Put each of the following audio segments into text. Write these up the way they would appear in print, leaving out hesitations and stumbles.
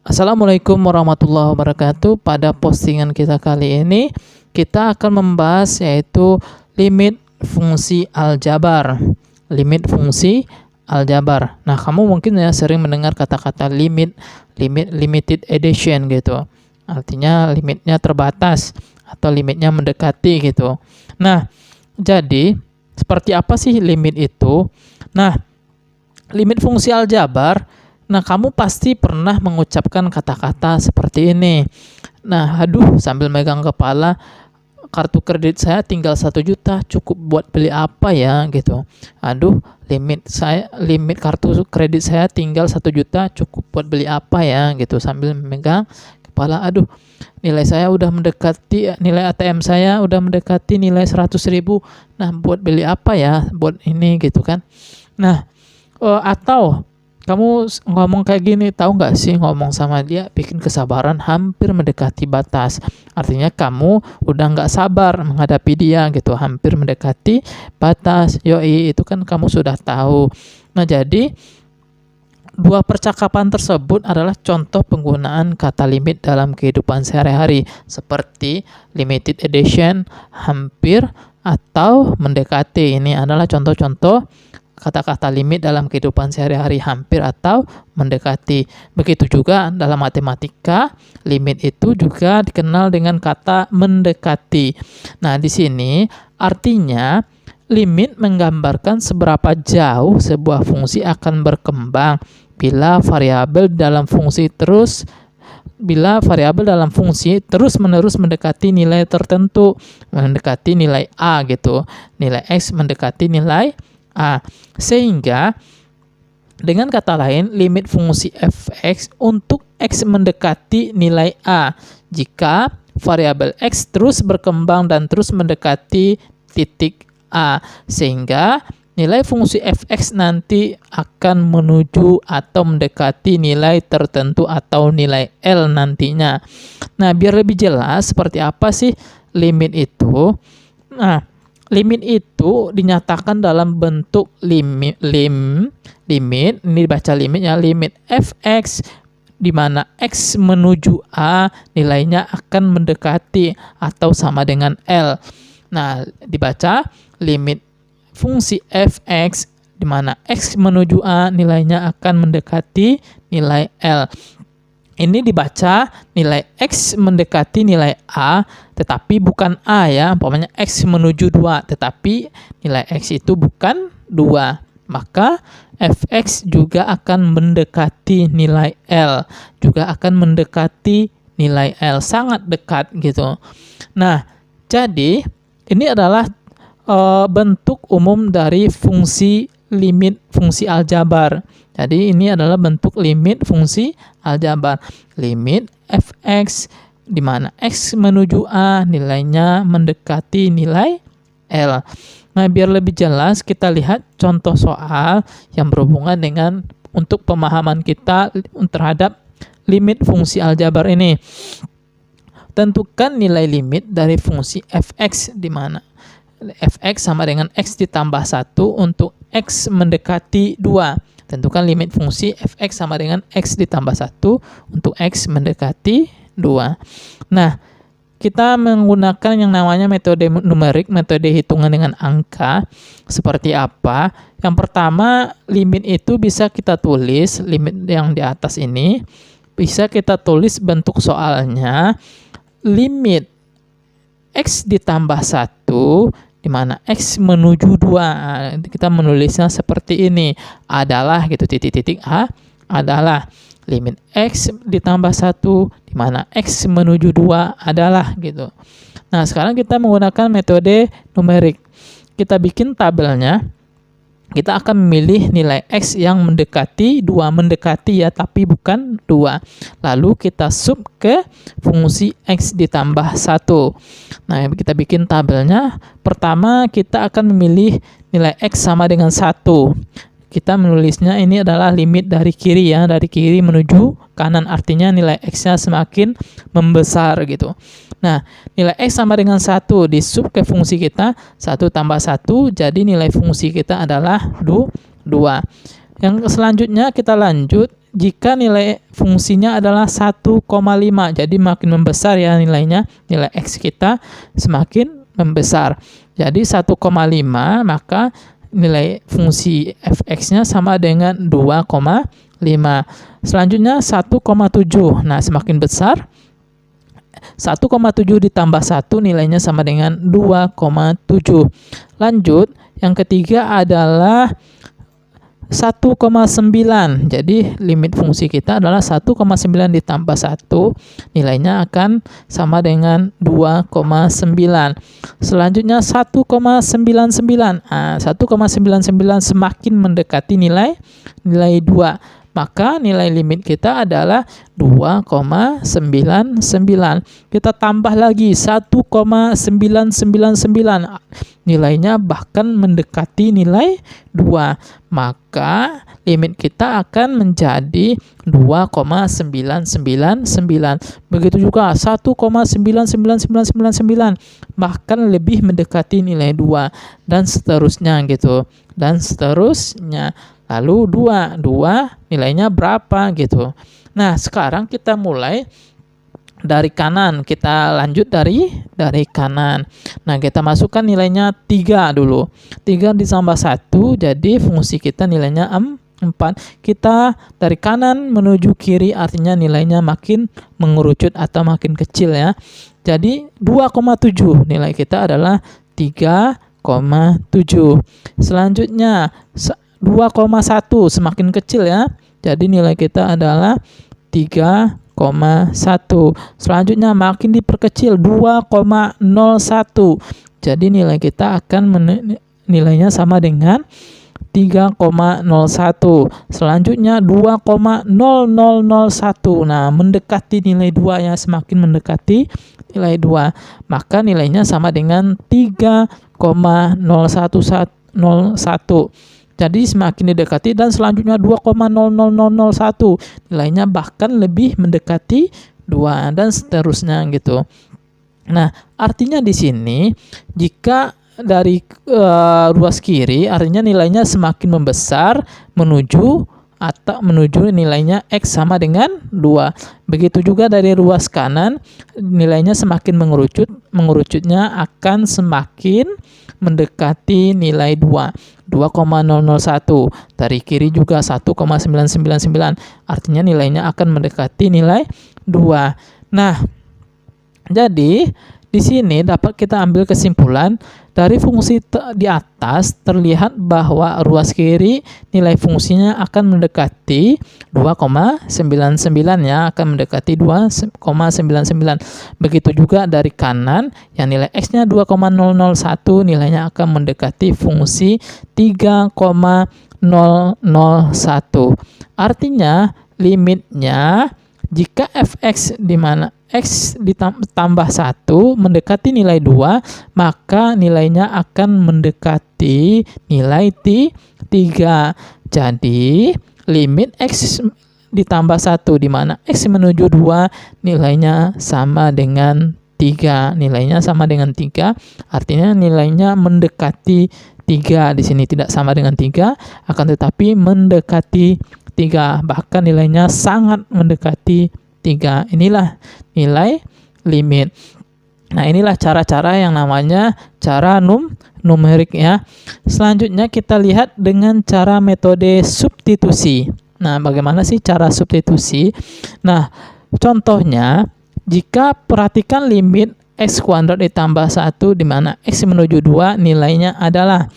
Assalamualaikum warahmatullahi wabarakatuh. Pada postingan kita kali ini, kita akan membahas yaitu limit fungsi aljabar. Limit fungsi aljabar. Nah, kamu mungkin ya sering mendengar kata-kata limited edition gitu. Artinya limitnya terbatas atau limitnya mendekati gitu. Nah, jadi seperti apa sih limit itu? Nah, limit fungsi aljabar. Nah, kamu pasti pernah mengucapkan kata-kata seperti ini. Nah, aduh, sambil megang kepala, kartu kredit saya tinggal 1 juta, cukup buat beli apa ya gitu. Aduh, limit kartu kredit saya tinggal 1 juta, cukup buat beli apa ya gitu. Sambil megang kepala, aduh, nilai ATM saya udah mendekati nilai 100.000. Nah, buat beli apa ya? Buat ini gitu kan. Nah, atau kamu ngomong kayak gini, tahu nggak sih, ngomong sama dia bikin kesabaran hampir mendekati batas. Artinya kamu udah nggak sabar menghadapi dia gitu, hampir mendekati batas. Yoi, itu kan kamu sudah tahu. Nah, jadi dua percakapan tersebut adalah contoh penggunaan kata limit dalam kehidupan sehari-hari, seperti limited edition, hampir, atau mendekati. Ini adalah contoh-contoh kata-kata limit dalam kehidupan sehari-hari, hampir atau mendekati. Begitu juga dalam matematika, limit itu juga dikenal dengan kata mendekati. Nah, di sini artinya limit menggambarkan seberapa jauh sebuah fungsi akan berkembang bila variabel dalam fungsi terus-menerus mendekati nilai tertentu, mendekati nilai A gitu. Nilai X mendekati nilai A. Sehingga dengan kata lain, limit fungsi f(x) untuk x mendekati nilai A jika variabel x terus berkembang dan terus mendekati titik A, sehingga nilai fungsi f(x) nanti akan menuju atau mendekati nilai tertentu atau nilai L nantinya. Nah, biar lebih jelas seperti apa sih limit itu. Nah, limit itu dinyatakan dalam bentuk limit, ini dibaca limitnya, limit f(x) di mana x menuju A nilainya akan mendekati atau sama dengan L. Nah, dibaca limit fungsi f(x) di mana x menuju A nilainya akan mendekati nilai L. Ini dibaca nilai X mendekati nilai A, tetapi bukan A ya, umpamanya X menuju 2, tetapi nilai X itu bukan 2. Maka f(x) juga akan mendekati nilai L, juga akan mendekati nilai L, sangat dekat gitu. Nah, jadi ini adalah bentuk umum dari fungsi limit fungsi aljabar. Jadi ini adalah bentuk limit fungsi aljabar. Limit f(x) di mana x menuju A nilainya mendekati nilai L. Nah, biar lebih jelas kita lihat contoh soal yang berhubungan dengan untuk pemahaman kita terhadap limit fungsi aljabar ini. Tentukan nilai limit dari fungsi f(x) di mana f(x) sama dengan x ditambah 1 untuk x mendekati 2. Tentukan limit fungsi f(x) sama dengan x ditambah 1 untuk x mendekati 2. Nah, kita menggunakan yang namanya metode numerik, metode hitungan dengan angka. Seperti apa? Yang pertama, limit itu bisa kita tulis, limit yang di atas ini, bisa kita tulis bentuk soalnya, limit x ditambah 1, di mana x menuju 2, kita menulisnya seperti ini, adalah gitu, titik-titik A adalah limit x ditambah 1, di mana x menuju 2 adalah gitu. Nah, sekarang kita menggunakan metode numerik. Kita bikin tabelnya. Kita akan memilih nilai x yang mendekati 2, mendekati ya, tapi bukan 2. Lalu kita sub ke fungsi x ditambah 1. Nah, kita bikin tabelnya. Pertama, kita akan memilih nilai x sama dengan 1. Kita menulisnya ini adalah limit dari kiri ya, dari kiri menuju kanan, artinya nilai x-nya semakin membesar gitu. Nah, nilai x sama dengan 1 disub ke fungsi kita, 1 tambah 1, jadi nilai fungsi kita adalah 2. Yang selanjutnya kita lanjut, jika nilai fungsinya adalah 1,5. Jadi makin membesar ya nilainya, nilai X kita semakin membesar. Jadi 1,5, maka nilai fungsi fx-nya sama dengan 2,5. Selanjutnya 1,7. Nah, semakin besar 1,7 ditambah 1 nilainya sama dengan 2,7. Lanjut, yang ketiga adalah 1,9. Jadi limit fungsi kita adalah 1,9 ditambah 1, nilainya akan sama dengan 2,9. Selanjutnya 1,99. 1,99 semakin mendekati nilai 2. Maka nilai limit kita adalah 2,99. Kita tambah lagi 1,999. Nilainya bahkan mendekati nilai 2. Maka limit kita akan menjadi 2,9999. Begitu juga 1,99999 bahkan lebih mendekati nilai 2, dan seterusnya gitu. Dan seterusnya. Lalu 2 nilainya berapa gitu. Nah, sekarang kita mulai dari kanan. Kita lanjut dari kanan. Nah, kita masukkan nilainya 3 dulu. 3 ditambah 1, jadi fungsi kita nilainya 4. Kita dari kanan menuju kiri, artinya nilainya makin mengerucut atau makin kecil ya. Jadi 2,7 nilai kita adalah 3,7. Selanjutnya 2,1 semakin kecil ya. Jadi nilai kita adalah 3,1. Selanjutnya makin diperkecil 2,01. Jadi nilai kita akan nilainya sama dengan 3,01. Selanjutnya 2,0001. Nah, mendekati nilai 2 ya, semakin mendekati nilai 2. Maka nilainya sama dengan 3,0101. Jadi semakin didekati, dan selanjutnya 2,00001. Nilainya bahkan lebih mendekati 2, dan seterusnya gitu. Nah, artinya di sini jika dari ruas kiri, artinya nilainya semakin membesar menuju nilainya X sama dengan 2. Begitu juga dari ruas kanan, nilainya semakin mengerucutnya akan semakin mendekati nilai 2. 2,001. Dari kiri juga 1,999. Artinya nilainya akan mendekati nilai 2. Nah, jadi di sini dapat kita ambil kesimpulan dari fungsi di atas terlihat bahwa ruas kiri nilai fungsinya akan mendekati 2,99 ya, akan mendekati 2,99. Begitu juga dari kanan yang nilai X-nya 2,001 nilainya akan mendekati fungsi 3,001. Artinya limitnya jika fx di mana X ditambah 1 mendekati nilai 2, maka nilainya akan mendekati nilai 3. Jadi, limit X ditambah 1 di mana X menuju 2 nilainya sama dengan 3. Nilainya sama dengan 3, artinya nilainya mendekati 3. Di sini tidak sama dengan 3, akan tetapi mendekati 3. Bahkan nilainya sangat mendekati 3. Inilah nilai limit. Nah, inilah cara-cara yang namanya cara numerik ya. Selanjutnya kita lihat dengan cara metode substitusi. Nah, bagaimana sih cara substitusi? Nah, contohnya jika perhatikan limit X kuadrat ditambah 1 di mana X menuju 2 nilainya adalah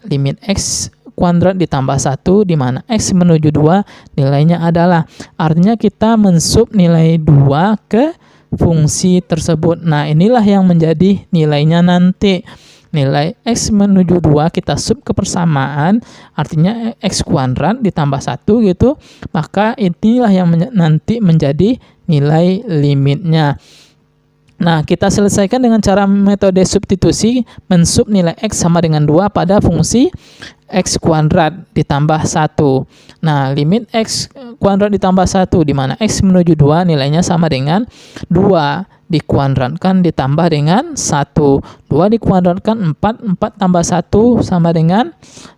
limit X kuadrat ditambah 1 di mana X menuju 2 nilainya adalah, artinya kita mensub nilai 2 ke fungsi tersebut. Nah, inilah yang menjadi nilainya nanti. Nilai X menuju 2 kita sub ke persamaan, artinya X kuadrat ditambah 1 gitu, maka inilah yang nanti menjadi nilai limitnya. Nah, kita selesaikan dengan cara metode substitusi, mensub nilai X sama dengan 2 pada fungsi X kuadrat ditambah 1. Nah, limit X kuadrat ditambah 1 di mana X menuju 2 nilainya sama dengan 2 dikuadratkan ditambah dengan 1. 2 dikuadratkan 4 tambah 1 sama dengan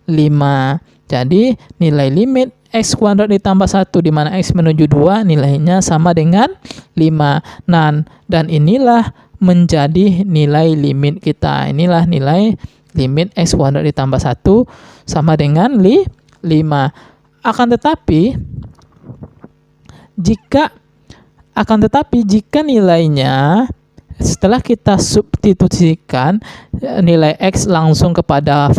5. Jadi, nilai limit X kuadrat ditambah 1, di mana X menuju 2 nilainya sama dengan 5. Nah, dan inilah menjadi nilai limit kita. Inilah nilai limit X kuadrat ditambah 1 sama dengan 5. Akan tetapi jika nilainya setelah kita substitusikan nilai X langsung kepada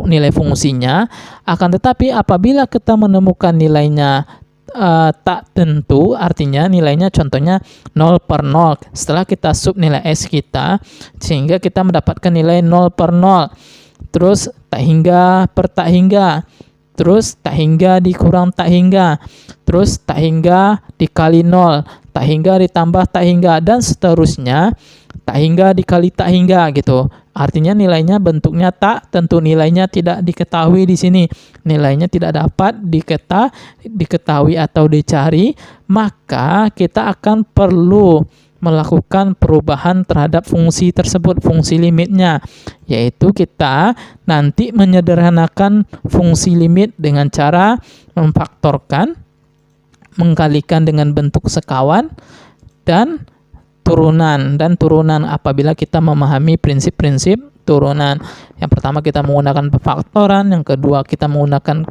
nilai fungsinya, akan tetapi apabila kita menemukan nilainya tak tentu, artinya nilainya contohnya 0/0, setelah kita sub nilai X kita, sehingga kita mendapatkan nilai 0/0, terus tak hingga per tak hingga, terus tak hingga dikurang tak hingga, terus tak hingga dikali 0, tak hingga ditambah tak hingga, dan seterusnya, tak hingga dikali tak hingga gitu. Artinya nilainya bentuknya tak tentu, nilainya tidak diketahui di sini, nilainya tidak dapat diketahui atau dicari, maka kita akan perlu melakukan perubahan terhadap fungsi tersebut, fungsi limitnya, yaitu kita nanti menyederhanakan fungsi limit dengan cara memfaktorkan, mengkalikan dengan bentuk sekawan, dan turunan apabila kita memahami prinsip-prinsip turunan. Yang pertama kita menggunakan pemfaktoran, yang kedua kita menggunakan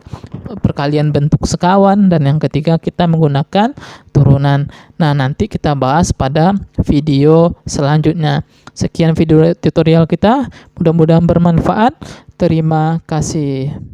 perkalian bentuk sekawan, dan yang ketiga kita menggunakan turunan. Nah, nanti kita bahas pada video selanjutnya. Sekian video tutorial kita, mudah-mudahan bermanfaat. Terima kasih.